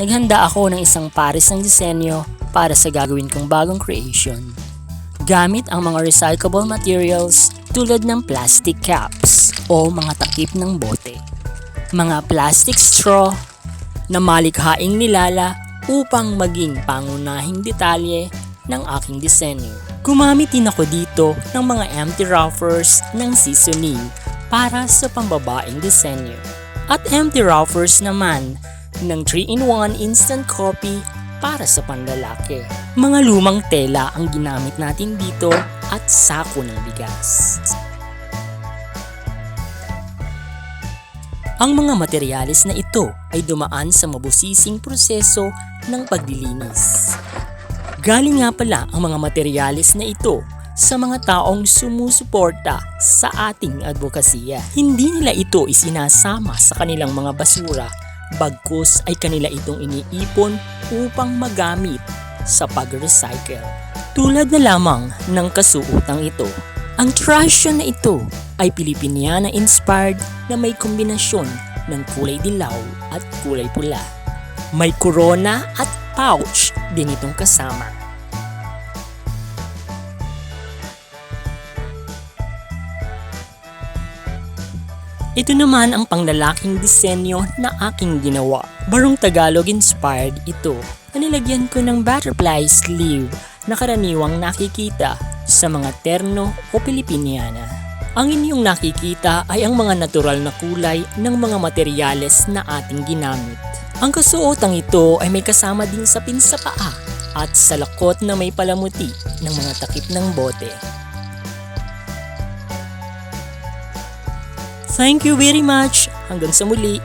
Naghanda ako ng isang pares ng disenyo para sa gagawin kong bagong creation. Gamit ang mga recyclable materials tulad ng plastic caps o mga takip ng bote, mga plastic straw na malikhaing nilala upang maging pangunahing detalye ng aking disenyo. Gumamit din ako dito ng mga empty wrappers ng seasoning para sa pambabaeng disenyo. At empty wrappers naman ng 3-in-1 instant coffee para sa panlalaki. Mga lumang tela ang ginamit natin dito at sako ng bigas. Ang mga materyales na ito ay dumaan sa mabusising proseso ng paglilinis. Galing nga pala ang mga materyales na ito sa mga taong sumusuporta sa ating advokasya. Hindi nila ito isinasama sa kanilang mga basura, bagkus ay kanila itong iniipon upang magamit sa pag-recycle. Tulad na lamang ng kasuotang ito. Ang trash na ito ay Filipiniana-inspired na may kombinasyon ng kulay dilaw at kulay pula. May corona at pouch din itong kasama. Ito naman ang panglalaking disenyo na aking ginawa. Barong Tagalog inspired ito na nilagyan ko ng butterfly sleeve na karaniwang nakikita sa mga terno o Filipiniana. Ang inyong nakikita ay ang mga natural na kulay ng mga materyales na ating ginamit. Ang kasuotang ito ay may kasama din sa pinsapaa at sa lakot na may palamuti ng mga takip ng bote. Thank you very much. Hanggang sa muli.